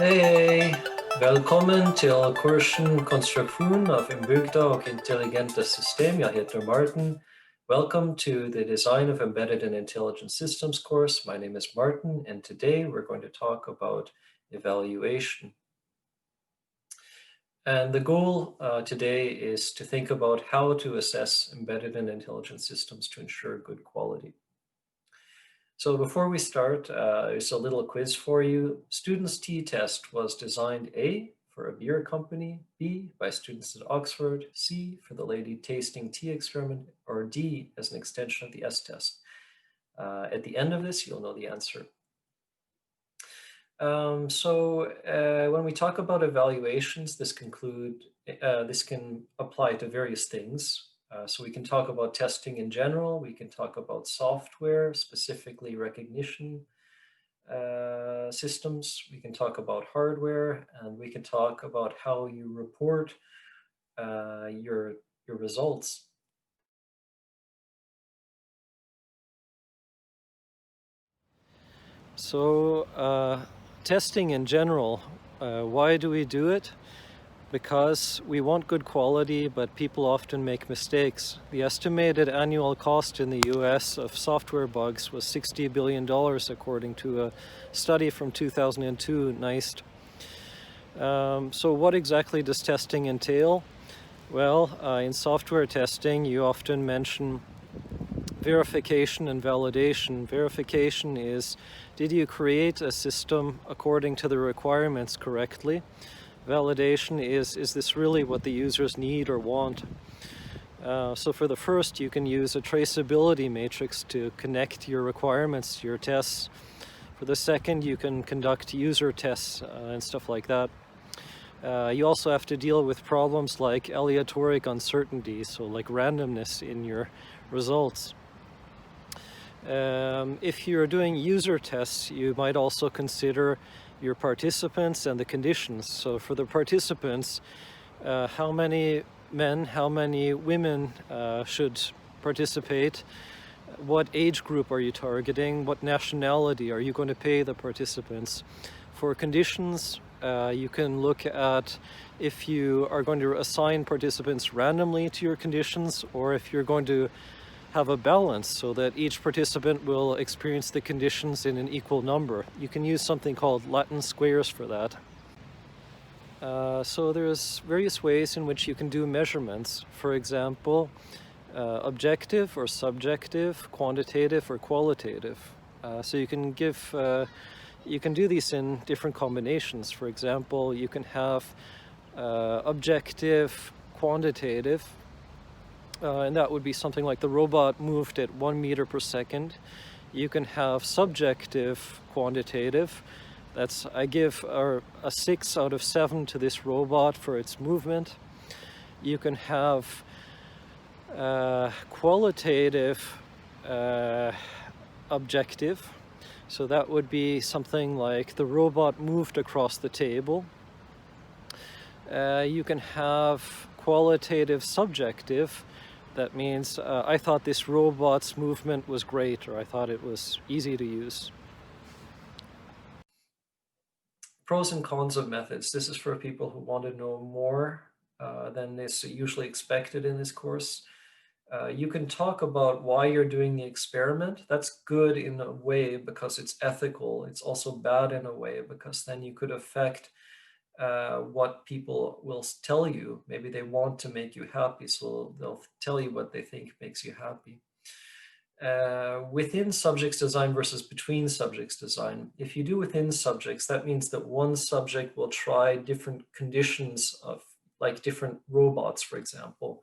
Hej! Välkommen till kursen Konstruktion av inbyggda och intelligenta system. Jag heter Martin. Welcome to the Design of Embedded and Intelligent Systems course. My name is Martin, and today we're going to talk about evaluation. And the goal today is to think about how to assess embedded and intelligent systems to ensure good quality. So before we start, there's a little quiz for you. Students' T-test was designed A, for a beer company, B, by students at Oxford, C, for the lady tasting tea experiment, or D, as an extension of the S-test. At the end of this, you'll know the answer. When we talk about evaluations, this can apply to various things. So we can talk about testing in general, we can talk about software, specifically recognition systems, we can talk about hardware, and we can talk about how you report your results. So testing in general, why do we do it? Because we want good quality, but people often make mistakes. The estimated annual cost in the US of software bugs was $60 billion, according to a study from 2002, NICE. So what exactly does testing entail? Well, in software testing, you often mention verification and validation. Verification is, did you create a system according to the requirements correctly? Validation is this really what the users need or want? So for the first, you can use a traceability matrix to connect your requirements to your tests. For the second, you can conduct user tests and stuff like that. You also have to deal with problems like aleatoric uncertainty, so like randomness in your results. If you're doing user tests, you might also consider your participants and the conditions. So for the participants, how many men, how many women should participate? What age group are you targeting? What nationality are you going to pay the participants? For conditions, you can look at if you are going to assign participants randomly to your conditions, or if you're going to have a balance so that each participant will experience the conditions in an equal number. You can use something called Latin squares for that. So there's various ways in which you can do measurements. For example, objective or subjective, quantitative or qualitative. So you can do these in different combinations. For example, you can have objective, quantitative, and that would be something like the robot moved at 1 meter per second. You can have subjective quantitative. That's, I give a 6 out of 7 to this robot for its movement. You can have qualitative objective. So that would be something like the robot moved across the table. You can have qualitative subjective. That means I thought this robot's movement was great, or I thought it was easy to use. Pros and cons of methods. This is for people who want to know more than is usually expected in this course. You can talk about why you're doing the experiment. That's good in a way because it's ethical. It's also bad in a way because then you could affect what people will tell you. Maybe they want to make you happy, so they'll tell you what they think makes you happy. Within subjects design versus between subjects design. If you do within subjects, that means that one subject will try different conditions of, like different robots, for example.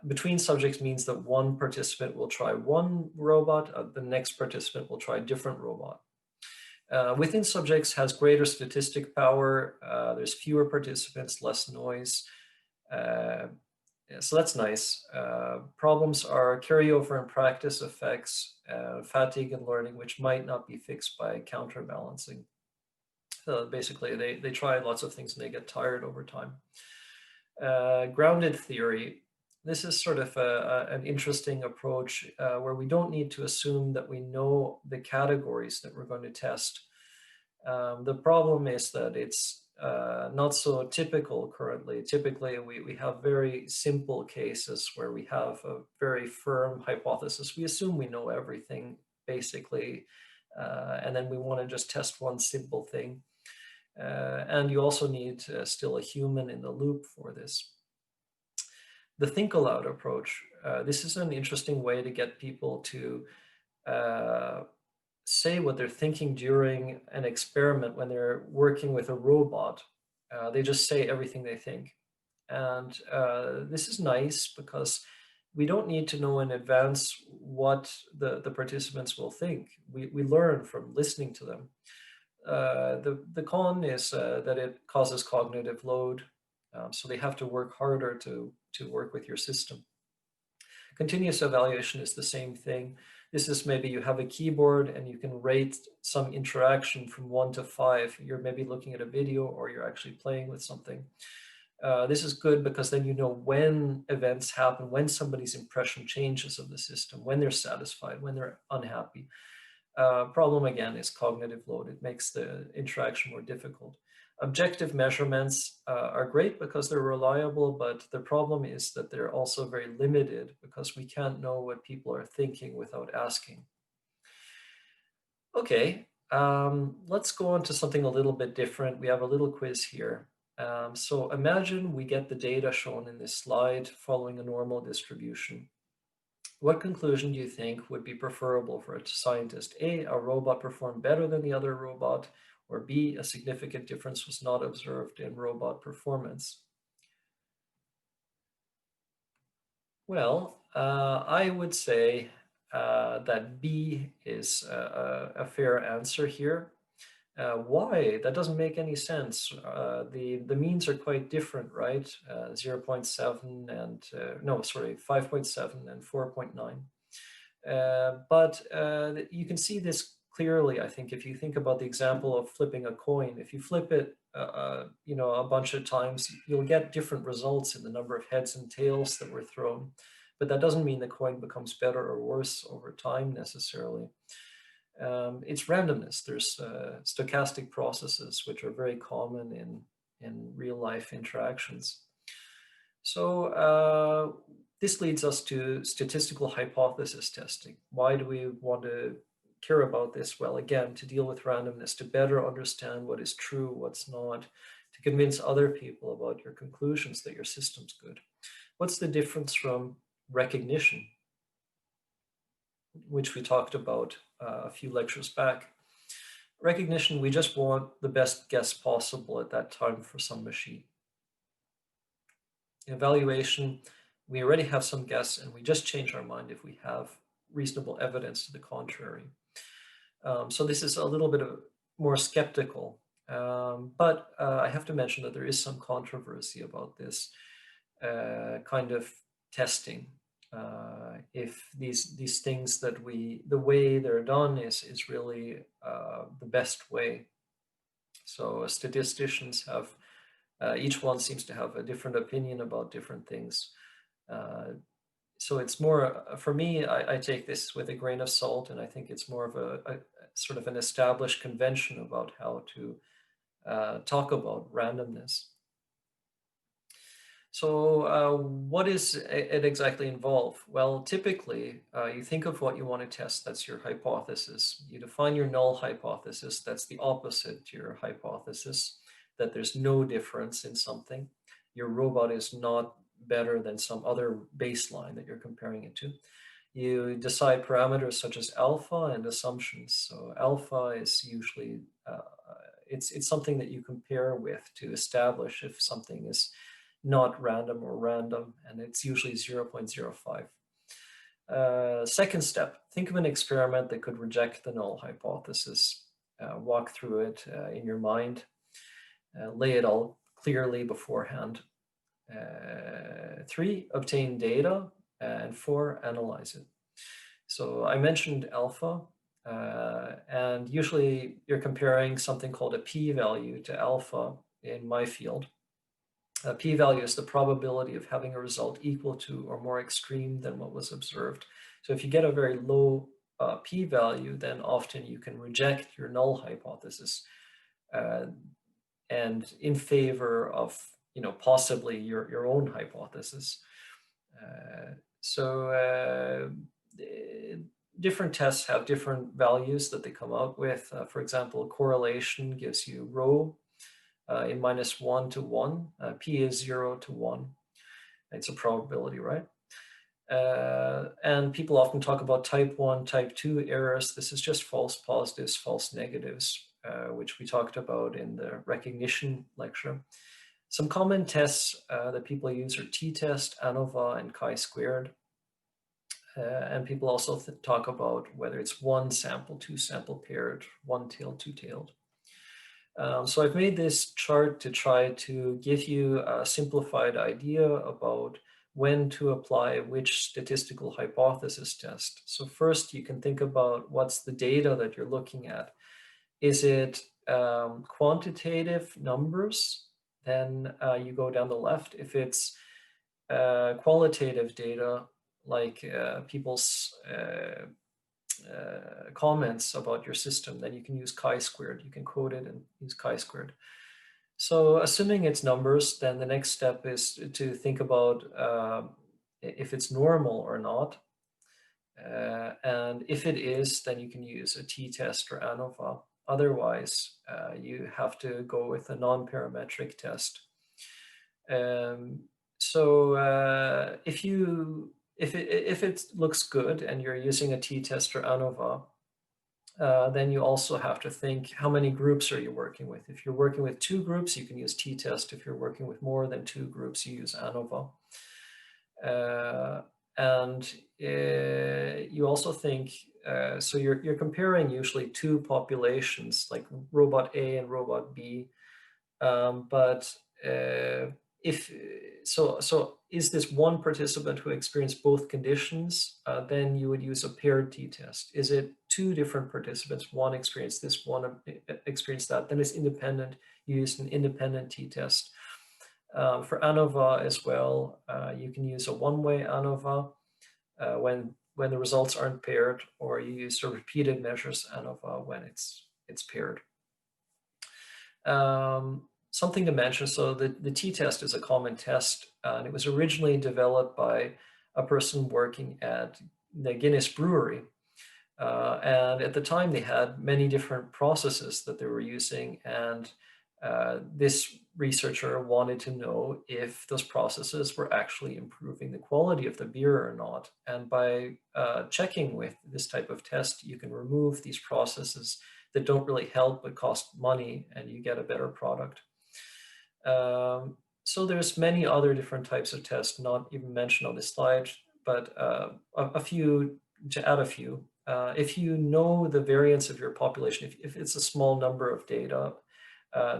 Between subjects means that one participant will try one robot, the next participant will try a different robot. Within subjects has greater statistic power, there's fewer participants, less noise. So that's nice. Problems are carryover and practice effects, fatigue and learning, which might not be fixed by counterbalancing. Basically, they try lots of things and they get tired over time. Grounded theory. This is sort of an interesting approach where we don't need to assume that we know the categories that we're going to test. The problem is that it's not so typical currently. Typically, we have very simple cases where we have a very firm hypothesis. We assume we know everything, basically, and then we want to just test one simple thing. And you also need still a human in the loop for this. The think aloud approach, this is an interesting way to get people to say what they're thinking during an experiment when they're working with a robot. They just say everything they think. And this is nice because we don't need to know in advance what the participants will think. We learn from listening to them. The con is that it causes cognitive load, so they have to work harder to work with your system. Continuous evaluation is the same thing. This is maybe you have a keyboard and you can rate some interaction from 1 to 5. You're maybe looking at a video or you're actually playing with something. This is good because then you know when events happen, when somebody's impression changes of the system, when they're satisfied, when they're unhappy. Problem again is cognitive load. It makes the interaction more difficult. Objective measurements are great because they're reliable, but the problem is that they're also very limited because we can't know what people are thinking without asking. Okay, let's go on to something a little bit different. We have a little quiz here. So imagine we get the data shown in this slide following a normal distribution. What conclusion do you think would be preferable for a scientist? A robot performed better than the other robot, or B, a significant difference was not observed in robot performance? Well, I would say that B is a fair answer here. Why? That doesn't make any sense. The means are quite different, right? 0.7 and, no, sorry, 5.7 and 4.9. But you can see this clearly, I think, if you think about the example of flipping a coin. If you flip it, a bunch of times, you'll get different results in the number of heads and tails that were thrown. But that doesn't mean the coin becomes better or worse over time necessarily. It's randomness. There's stochastic processes, which are very common in real life interactions. So this leads us to statistical hypothesis testing. Why do we want to care about this? Well, again, to deal with randomness, to better understand what is true, what's not, to convince other people about your conclusions that your system's good. What's the difference from recognition, which we talked about a few lectures back? Recognition, we just want the best guess possible at that time for some machine. Evaluation, we already have some guess and we just change our mind if we have reasonable evidence to the contrary. So this is a little bit more skeptical, but I have to mention that there is some controversy about this kind of testing. If these things that the way they're done is really the best way. So statisticians have, each one seems to have a different opinion about different things. So it's more, for me, I take this with a grain of salt, and I think it's more of a sort of an established convention about how to talk about randomness. So what does it exactly involve? Well, typically, you think of what you want to test. That's your hypothesis. You define your null hypothesis. That's the opposite to your hypothesis, that there's no difference in something. Your robot is not better than some other baseline that you're comparing it to. You decide parameters such as alpha and assumptions. So alpha is usually, it's something that you compare with to establish if something is not random or random, and it's usually 0.05. Second step, think of an experiment that could reject the null hypothesis. Walk through it in your mind. Lay it all clearly beforehand. 3, obtain data, and 4, analyze it. So I mentioned alpha, and usually you're comparing something called a p-value to alpha in my field. A p-value is the probability of having a result equal to or more extreme than what was observed. So if you get a very low p-value, then often you can reject your null hypothesis. and in favor of, possibly your own hypothesis. So different tests have different values that they come out with. For example, correlation gives you rho in -1 to 1. P is 0 to 1. It's a probability, right? And people often talk about type 1, type 2 errors. This is just false positives, false negatives, which we talked about in the recognition lecture. Some common tests that people use are t-test, ANOVA, and chi-squared. And people also talk about whether it's one sample, two sample paired, one-tailed, two-tailed. So I've made this chart to try to give you a simplified idea about when to apply which statistical hypothesis test. So first you can think about what's the data that you're looking at. Is it quantitative numbers? Then you go down the left. If it's qualitative data, like people's comments about your system, then you can use chi-squared. You can quote it and use chi-squared. So assuming it's numbers, then the next step is to think about if it's normal or not. And if it is, then you can use a t-test or ANOVA. Otherwise, you have to go with a non-parametric test. So if it looks good and you're using a t-test or ANOVA, then you also have to think, how many groups are you working with? If you're working with 2 groups, you can use t-test. If you're working with more than 2 groups, you use ANOVA. And you also think, so you're comparing usually 2 populations, like robot A and robot B. But so is this one participant who experienced both conditions? Then you would use a paired t-test. Is it 2 different participants? One experienced this, one experienced that. Then it's independent. You use an independent t-test. For ANOVA as well, you can use a one-way ANOVA when the results aren't paired, or you use a repeated measures ANOVA when it's paired. Something to mention, so the t-test is a common test, and it was originally developed by a person working at the Guinness Brewery. And at the time, they had many different processes that they were using, and this researcher wanted to know if those processes were actually improving the quality of the beer or not. And by checking with this type of test, you can remove these processes that don't really help but cost money, and you get a better product. So there's many other different types of tests, not even mentioned on this slide, but a few, to add a few. If you know the variance of your population, if it's a small number of data,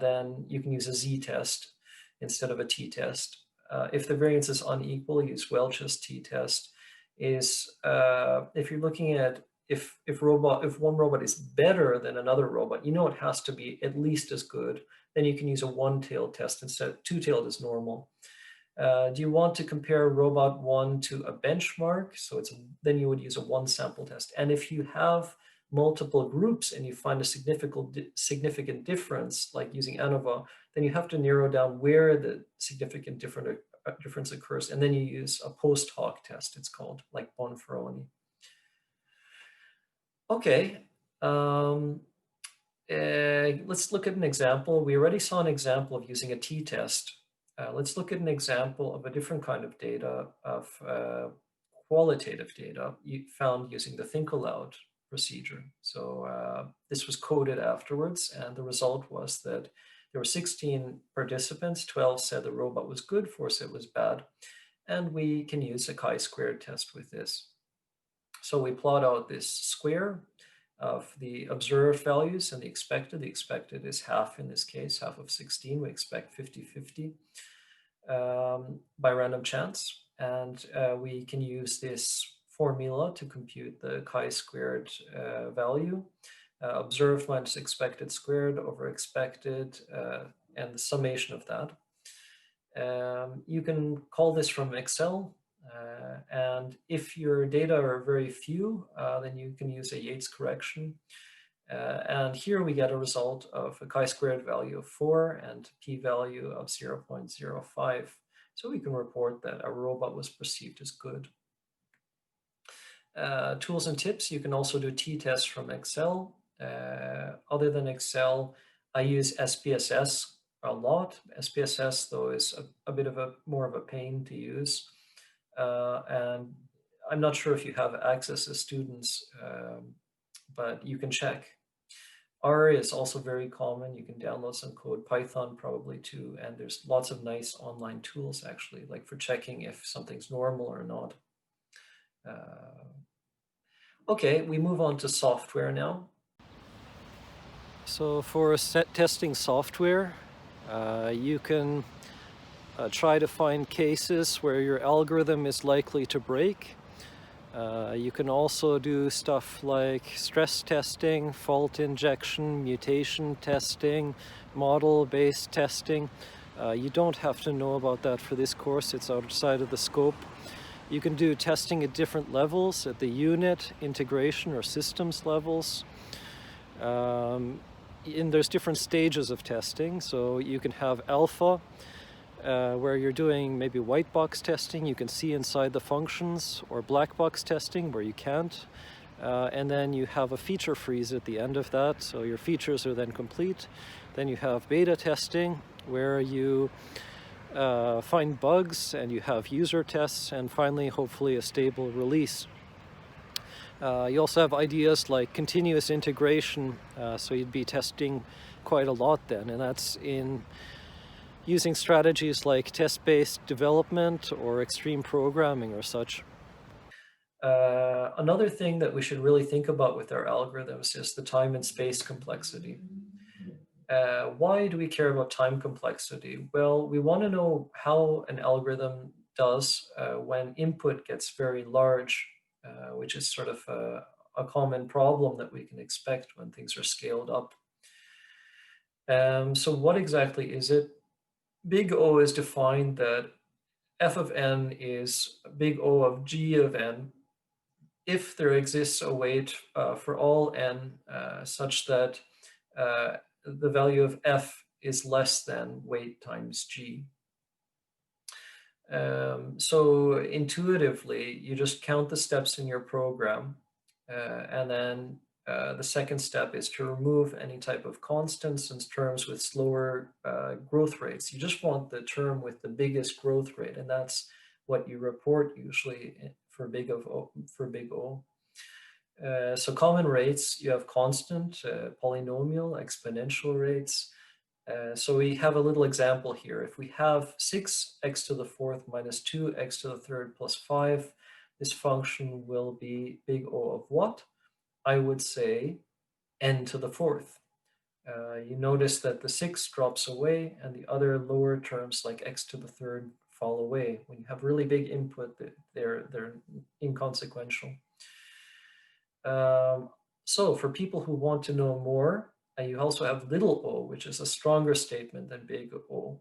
then you can use a z-test instead of a t-test. If the variance is unequal, use Welch's t-test. If you're looking at if one robot is better than another robot, it has to be at least as good, then you can use a one-tailed test instead. Two-tailed is normal. Do you want to compare robot 1 to a benchmark? So then you would use a one-sample test. And if you have multiple groups and you find a significant difference, like using ANOVA, then you have to narrow down where the significant difference occurs, and then you use a post hoc test, it's called, like Bonferroni. Okay, let's look at an example. We already saw an example of using a t-test. Let's look at an example of a different kind of data, of qualitative data found using the think aloud procedure. So this was coded afterwards, and the result was that there were 16 participants. 12 said the robot was good, 4 said it was bad, and we can use a chi-squared test with this. So we plot out this square of the observed values and the expected. The expected is half in this case, half of 16. We expect 50-50 by random chance. And we can use this formula to compute the chi-squared value. Observed minus expected squared over expected, and the summation of that. You can call this from Excel. And if your data are very few, then you can use a Yates correction. And here we get a result of a chi-squared value of 4 and p-value of 0.05. So we can report that our robot was perceived as good. Tools and tips, you can also do t-tests from Excel. Other than Excel, I use SPSS a lot. SPSS, though, is a bit of more of a pain to use. And I'm not sure if you have access as students, but you can check. R is also very common. You can download some code, Python probably too, and there's lots of nice online tools actually, like for checking if something's normal or not. Okay, we move on to software now. So for testing software, you can try to find cases where your algorithm is likely to break. You can also do stuff like stress testing, fault injection, mutation testing, model-based testing. You don't have to know about that for this course, it's outside of the scope. You can do testing at different levels, at the unit, integration, or systems levels. And there's different stages of testing, so you can have alpha, where you're doing maybe white box testing, you can see inside the functions, or black box testing where you can't. And then you have a feature freeze at the end of that, so your features are then complete. Then you have beta testing, where you find bugs and you have user tests, and finally, hopefully, a stable release. You also have ideas like continuous integration, so you'd be testing quite a lot then, and that's in using strategies like test-based development or extreme programming or such. Another thing that we should really think about with our algorithms is the time and space complexity. Why do we care about time complexity? Well, we want to know how an algorithm does when input gets very large, which is sort of a common problem that we can expect when things are scaled up. So what exactly is it? Big O is defined that f of n is big O of g of n if there exists a weight for all n such that the value of f is less than weight times g. So intuitively, you just count the steps in your program, and then the second step is to remove any type of constants and terms with slower growth rates. You just want the term with the biggest growth rate, and that's what you report usually for big O. So common rates, you have constant, polynomial, exponential rates. So we have a little example here. If we have 6x to the fourth minus 2x to the third plus 5, this function will be big O of what? I would say n to the fourth. You notice that the 6 drops away and the other lower terms like x to the third fall away. When you have really big input, they're inconsequential. So for people who want to know more, you also have little o, which is a stronger statement than big O.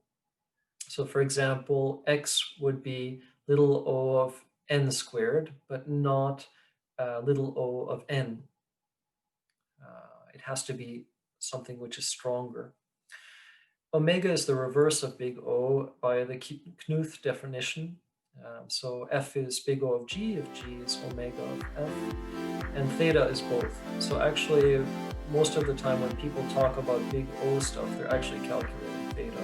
So for example, x would be little o of n squared, but not little o of n. It has to be something which is stronger. Omega is the reverse of big O by the Knuth definition. So f is big O of g if g is omega of f, and theta is both. So actually, most of the time when people talk about big O stuff, they're actually calculating theta.